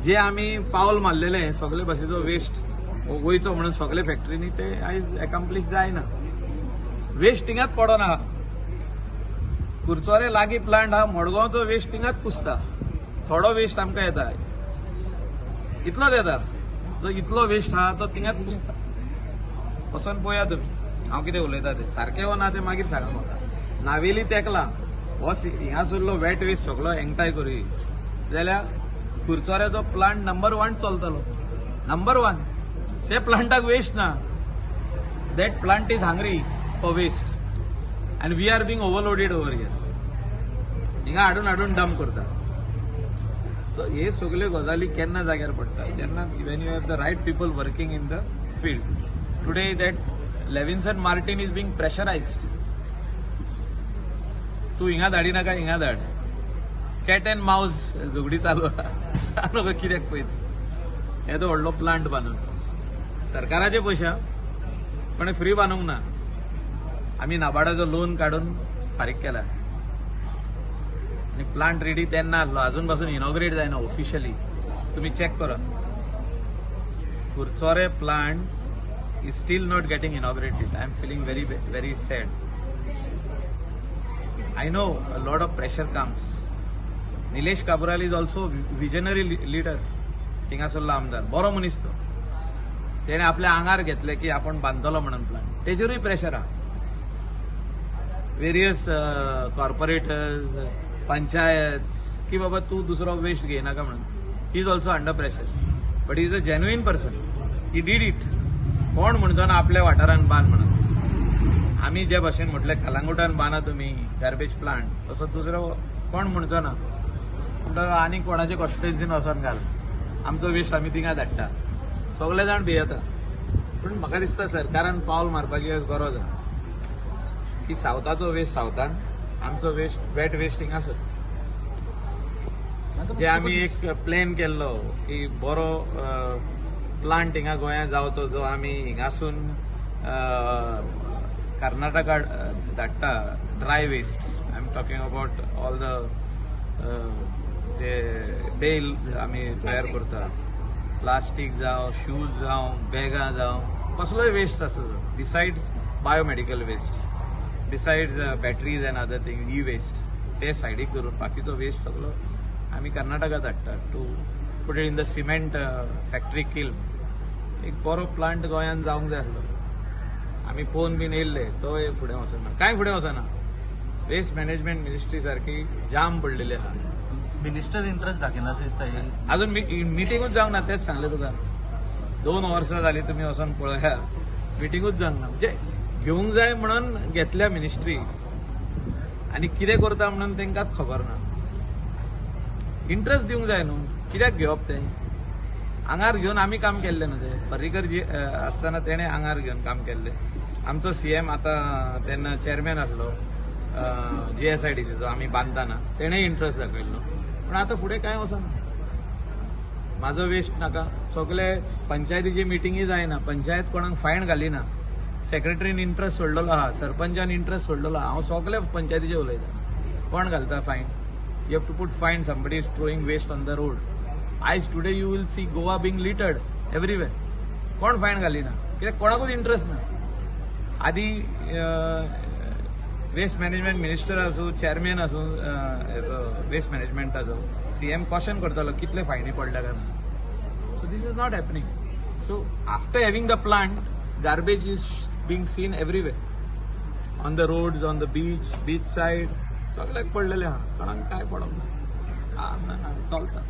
जे आम्ही पावल मारलेले सगळे बसीचो वेस्ट वयचो म्हणून सगळे फॅक्टरीनी ते आयज अकम्प्लीश जायना. वेस्ट थिंगात पडना. कुरचोरे लागीं प्लांट हा मडगांवचो वेस्ट थिंगात कुसता. थोडो वेस्ट आमकां येता, इतलोच येता. जो इतलो वेस्ट हा तो थिंगात कुसता. वचोन पळया तुमी हांव कितें उलयता ते सारकें वो ना ते मागीर सांगा म्हाका. नावेली तेकला हो हिंगासरलो वेट वेस्ट सगळो एकठांय करी जाल्यार कुरचोऱ्याचो प्लांट नंबर 1 चलतलो. नंबर 1 ते प्लांटाक वेस्ट ना. That plant is hungry for waste and we are being overloaded over here. हिंगा हाडून डंप करता. सो हे सगल्यो गजाली केन्ना जाग्यार पडटा तेन्ना when you have the right people working in the field. Today that Levinson Martin is being pressurised. तू हिंगा धाडिनाका हिंगा धाड. कॅट अँड माउस झगडी चालू आहा कित्याक पळयता. येदो व्हडलो प्लांट बांदून सरकाराचे पयशा पण फ्री बांदूंक ना. आमी नाबार्डाचो लोन काडून फारीक केला आणि प्लांट रेडी तेन्ना आसलो. अजून पासून इनॉग्रेट जायना ऑफिशियली. तुम्ही चेक करा. Curchorem plant is still not getting inaugurated. I am feeling very very sad. I know a lot of pressure comes. Nilesh Kabral is also visionary leader. थिंगासरलो आमदार बरो मनीस तो. तेणे आपल्या आंगार घेतले की आपण बांदतलो म्हणून प्लांट. तेजेरूय प्रेशर हा. वेरियस कॉर्पोरेटर्स पंचायत की बाबा तू दुसरो वेस्ट घेयनाका म्हणून. He is also under pressure. But he is a genuine person. He did it. कोण म्हणचो ना आपल्या वाठारान बांद म्हणून. आम्ही जे भाशेन म्हटले कलांगुटान बांदा तुम्ही गार्बेज प्लांट तसो दुसरो कोण म्हणचो ना. म्हणटकच आनी कोणाचे कॉन्स्टिट्युएन्सीन वचोन घाल. आमचो वेस्ट आमी थिंगा धाडटा. सगळे जाण भियेता. पूण म्हाका दिसता सरकारान पावल मारपाची गरज आसा की सावथाचो वेस्ट सावथान आमचो वेस्ट वेट वेस्ट हिंगासर. जे आमी एक प्लॅन केल्लो की बरो प्लांट हिंगा गोंयांत जावचो जो आमी हिंगासून कर्नाटका धाडटा dry waste. I am talking about all the जे बेल आमी तयार करता. प्लास्टीक जावं शूज जावं बॅगां जावं कसलोय वेस्ट आसा besides biomedical waste besides batteries and other thing e waste ते सायडीक करून बाकीचो वेस्ट सगळो आमी कर्नाटका धाडटा to put it in the cement factory kiln. एक बरो प्लांट गोंयांत जावंक जाय आसलो. आमी पोवन बीन येयल्ले तो फुडें वचना. कांय फुडें वचना. वेस्ट मॅनेजमेंट मिनिस्ट्री सारकी जाम पडलेली आहा. मिनिस्टर इंटरेस्ट दाखयना अशें दिसता. अजून मिटिंगूच जावंक ना. तेच सांगले तुका. 2 वर्सां जाली तुमी वचोन पळया मिटिंगूच जावंक ना. म्हणजे घेवंक जाय म्हणून घेतल्या मिनिस्ट्री आनी कितें करता म्हणून तेंकांच खबर ना. इंटरेस्ट दिवंक जाय न्हू. कित्याक घेवप ते. आंगार घेवन आमी काम केल्ले न्हू ते. पर्रीकर जी आसतना तेणे आंगार घेवन काम केल्ले. आमचो सीएम आतां तेन्ना चेअरमॅन आसलो GSIDCचो आमी बांदतना तेणेय इंटरेस्ट दाखयल्लो. पूण आतां फुडें कांय वचना. म्हाजो वेस्ट नाका. सगळे पंचायतीची मिटिंगी जायना. पंचायत कोणाक फायन घालिना. सेक्रेटरीन इंटरेस्ट सोडलेलो आहा. सरपंचान इंटरेस्ट सोडलेलो आहा. हांव सगळे पंचायतीचे उलयता. कोण घालता fine. You have to put fine. Somebody is throwing waste on the road. आयज today you will see Goa being littered everywhere. कोण फायन घालिना. कित्याक कोणाकूच इंटरेस्ट ना. आदी वेस्ट मॅनेजमेंट मिनिस्टर आसूं चेअरमॅन आसूं वेस्ट मॅनेजमेंटाचो सीएम क्वेश्चन करतालो कितले फायनी पडल्या काय. So this is not happening. So after having the plant garbage is being seen everywhere on the roads on the beach said सगळ्याक पडलेले आहा. कोणाक काय पडोंक ना. चलता.